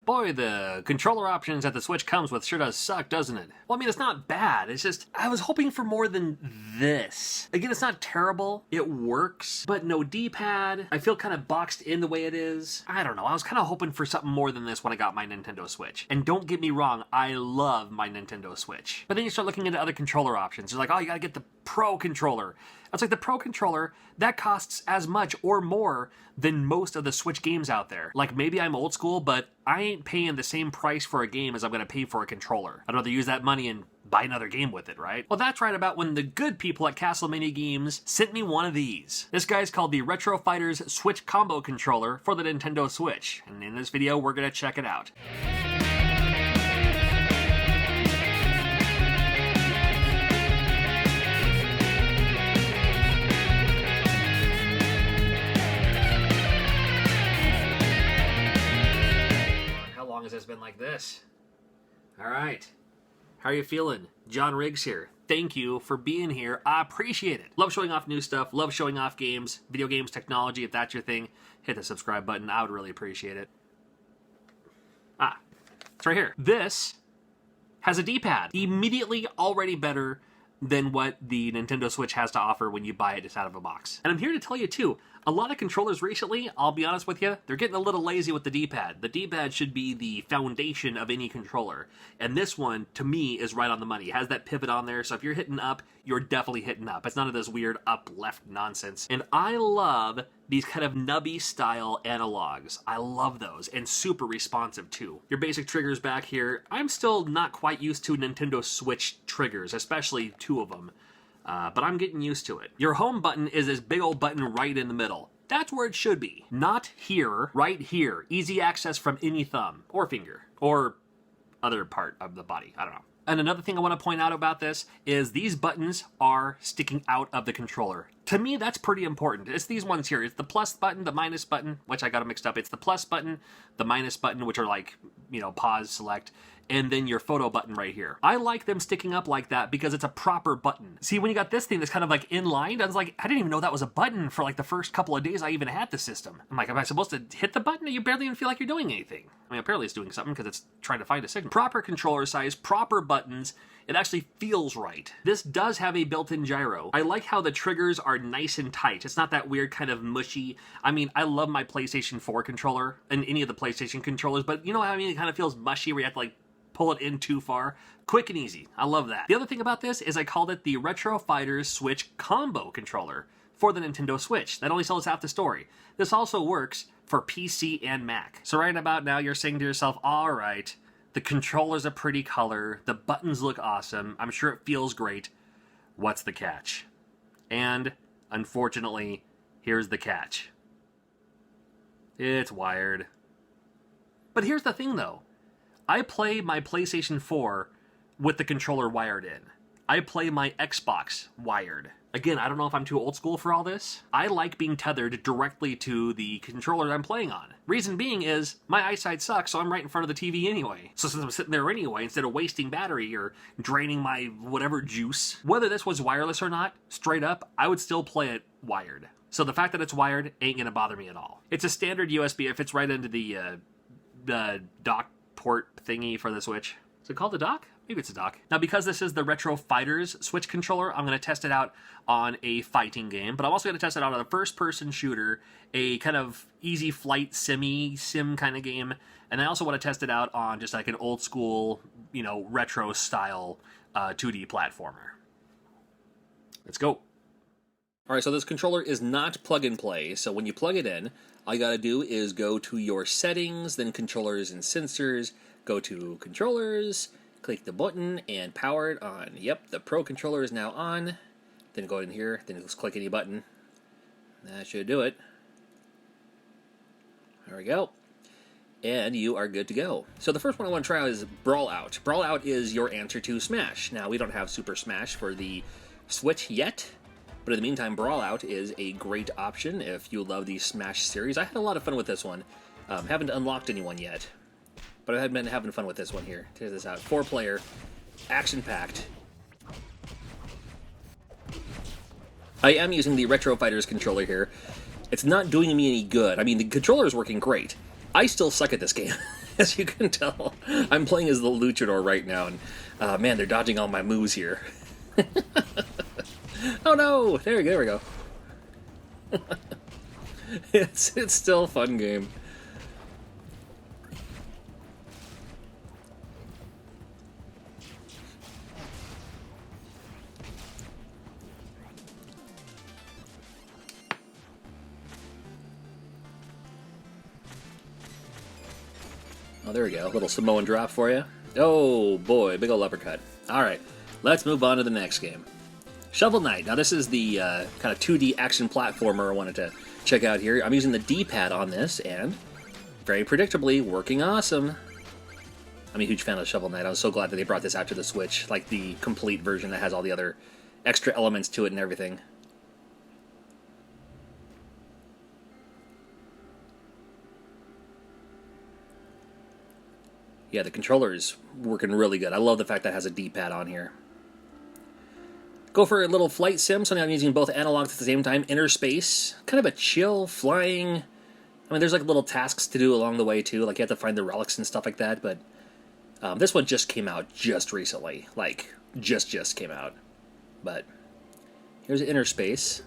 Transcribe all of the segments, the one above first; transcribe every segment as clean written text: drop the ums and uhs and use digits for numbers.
Boy, the controller options that the Switch comes with sure does suck, doesn't it? Well, I mean, it's not bad. It's just, I was hoping for more than this. Again, it's not terrible. It works, but no D-pad. I feel kind of boxed in the way it is. I don't know. I was kind of hoping for something more than this when I got my Nintendo Switch. And don't get me wrong, I love my Nintendo Switch. But then you start looking into other controller options. You're like, oh, you gotta get the Pro controller. It's like the Pro controller, that costs as much or more than most of the Switch games out there. Like, maybe I'm old school, but I ain't paying the same price for a game as I'm gonna pay for a controller. I'd rather use that money and buy another game with it, right? Well, that's right about when the good people at Castlemania Games sent me one of these. This guy's called the Retro Fighters Switch Combo Controller for the Nintendo Switch. And in this video, we're gonna check it out. Has this been like this? All right. How are you feeling? John Rigg'd here. Thank you for being here. I appreciate it. Love showing off new stuff. Love showing off games, video games, technology. If that's your thing, hit the subscribe button. I would really appreciate it. It's right here. This has a D-pad. Immediately already better than what the Nintendo Switch has to offer when you buy it just out of a box. And I'm here to tell you too, a lot of controllers recently, I'll be honest with you, they're getting a little lazy with the D-pad. The D-pad should be the foundation of any controller. And this one, to me, is right on the money. It has that pivot on there, so if you're hitting up, you're definitely hitting up. It's none of this weird up-left nonsense. And I love these kind of nubby style analogs. I love those, and super responsive too. Your basic triggers back here. I'm still not quite used to Nintendo Switch triggers, especially two of them. But I'm getting used to it. Your home button is this big old button right in the middle. That's where it should be. Not here, right here. Easy access from any thumb, or finger, or other part of the body. I don't know. And another thing I want to point out about this is these buttons are sticking out of the controller. To me, that's pretty important. It's these ones here. It's the plus button, the minus button, which I got them mixed up. It's the plus button, the minus button, which are like, you know, pause, select, and then your photo button right here. I like them sticking up like that because it's a proper button. See, when you got this thing that's kind of like inlined, I was like, I didn't even know that was a button for like the first couple of days I even had the system. I'm like, am I supposed to hit the button? You barely even feel like you're doing anything. I mean, apparently it's doing something because it's trying to find a signal. Proper controller size, proper buttons. It actually feels right. This does have a built-in gyro. I like how the triggers are nice and tight. It's not that weird kind of mushy. I mean, I love my PlayStation 4 controller and any of the PlayStation controllers, but you know what I mean? It kind of feels mushy where you have to like pull it in too far. Quick and easy. I love that. The other thing about this is I called it the Retro Fighters Switch Combo Controller for the Nintendo Switch. That only sells half the story. This also works for PC and Mac. So right about now, you're saying to yourself, all right, the controller's a pretty color, the buttons look awesome, I'm sure it feels great. What's the catch? And, unfortunately, here's the catch. It's wired. But here's the thing though. I play my PlayStation 4 with the controller wired in. I play my Xbox wired. Again, I don't know if I'm too old school for all this. I like being tethered directly to the controller I'm playing on. Reason being is, my eyesight sucks, so I'm right in front of the TV anyway. So since I'm sitting there anyway, instead of wasting battery or draining my whatever juice, whether this was wireless or not, straight up, I would still play it wired. So the fact that it's wired ain't gonna bother me at all. It's a standard USB, it fits right into the dock port thingy for the Switch. Is it called the dock? Maybe it's a dock. Now, because this is the Retro Fighters Switch controller, I'm going to test it out on a fighting game, but I'm also going to test it out on a first-person shooter, a kind of easy flight sim kind of game, and I also want to test it out on just like an old-school, you know, retro-style 2D platformer. Let's go. All right, so this controller is not plug-and-play, so when you plug it in, all you got to do is go to your settings, then controllers and sensors, go to controllers, click the button, and power it on. Yep, the Pro controller is now on. Then go in here, then just click any button. That should do it. There we go. And you are good to go. So the first one I want to try out is Brawlout. Brawlout is your answer to Smash. Now, we don't have Super Smash for the Switch yet, but in the meantime, Brawlout is a great option if you love the Smash series. I had a lot of fun with this one. Haven't unlocked anyone yet, but I've been having fun with this one here. Check this out. 4-player, action-packed. I am using the Retro Fighters controller here. It's not doing me any good. I mean, the controller is working great. I still suck at this game. As you can tell, I'm playing as the luchador right now, and man, they're dodging all my moves here. Oh no! There we go. It's still a fun game. Oh, there we go. A little Samoan drop for you. Oh boy, big ol' uppercut. Alright, let's move on to the next game. Shovel Knight. Now this is the kind of 2D action platformer I wanted to check out here. I'm using the D-pad on this, and very predictably, working awesome. I'm a huge fan of Shovel Knight. I was so glad that they brought this out to the Switch, like the complete version that has all the other extra elements to it and everything. Yeah, the controller is working really good. I love the fact that it has a D-pad on here. Go for a little flight sim, something I'm using both analogs at the same time. Inner Space, kind of a chill, flying... I mean, there's like little tasks to do along the way too, like you have to find the relics and stuff like that, but this one just came out just recently. Like, just came out. But here's Inner Space.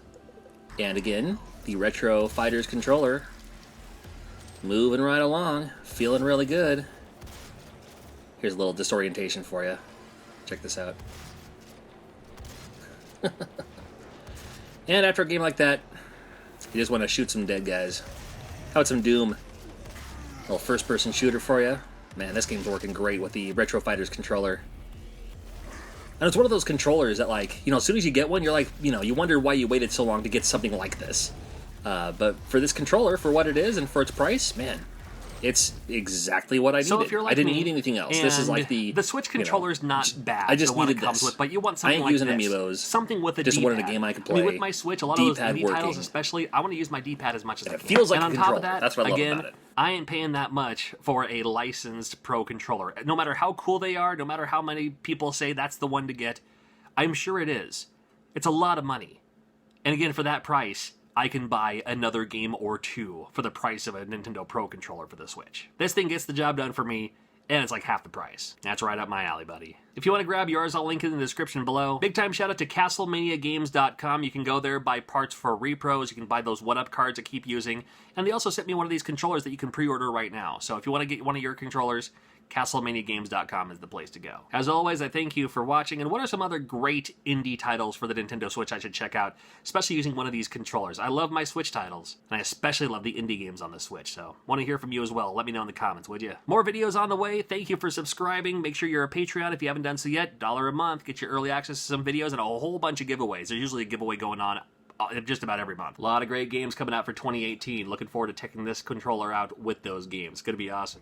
And again, the Retro Fighters controller. Moving right along, feeling really good. Here's a little disorientation for you. Check this out. And after a game like that, you just want to shoot some dead guys. How about some Doom? A little first-person shooter for you. Man, this game's working great with the Retro Fighters controller. And it's one of those controllers that, like, you know, as soon as you get one, you're like, you know, you wonder why you waited so long to get something like this. But for this controller, for what it is and for its price, man, it's exactly what I needed. So if you're like I didn't me, need anything else. This is like the Switch controller's not bad. I just the one needed it comes this. with, but you want something I ain't like using this. amiibos. Something with a Just D-pad. wanted a game I could I mean, play. with my Switch, a lot of those D-pad indie working. titles especially, I want to use my D-pad as much as I can. It feels like and a on top of controller. that, That's what I love again, about it. I ain't paying that much for a licensed pro controller. No matter how cool they are, no matter how many people say that's the one to get, I'm sure it is. It's a lot of money. And again, for that price, I can buy another game or two for the price of a Nintendo Pro controller for the Switch. This thing gets the job done for me, and it's like half the price. That's right up my alley, buddy. If you want to grab yours, I'll link it in the description below. Big time shout out to CastleManiaGames.com. You can go there, buy parts for repros. You can buy those 1-up cards I keep using. And they also sent me one of these controllers that you can pre-order right now. So if you want to get one of your controllers, CastleManiaGames.com is the place to go. As always, I thank you for watching, and what are some other great indie titles for the Nintendo Switch I should check out, especially using one of these controllers? I love my Switch titles, and I especially love the indie games on the Switch, so want to hear from you as well. Let me know in the comments, would you? More videos on the way. Thank you for subscribing. Make sure you're a Patreon if you haven't done so yet. $1 a month. Get your early access to some videos and a whole bunch of giveaways. There's usually a giveaway going on just about every month. A lot of great games coming out for 2018. Looking forward to checking this controller out with those games. It's going to be awesome.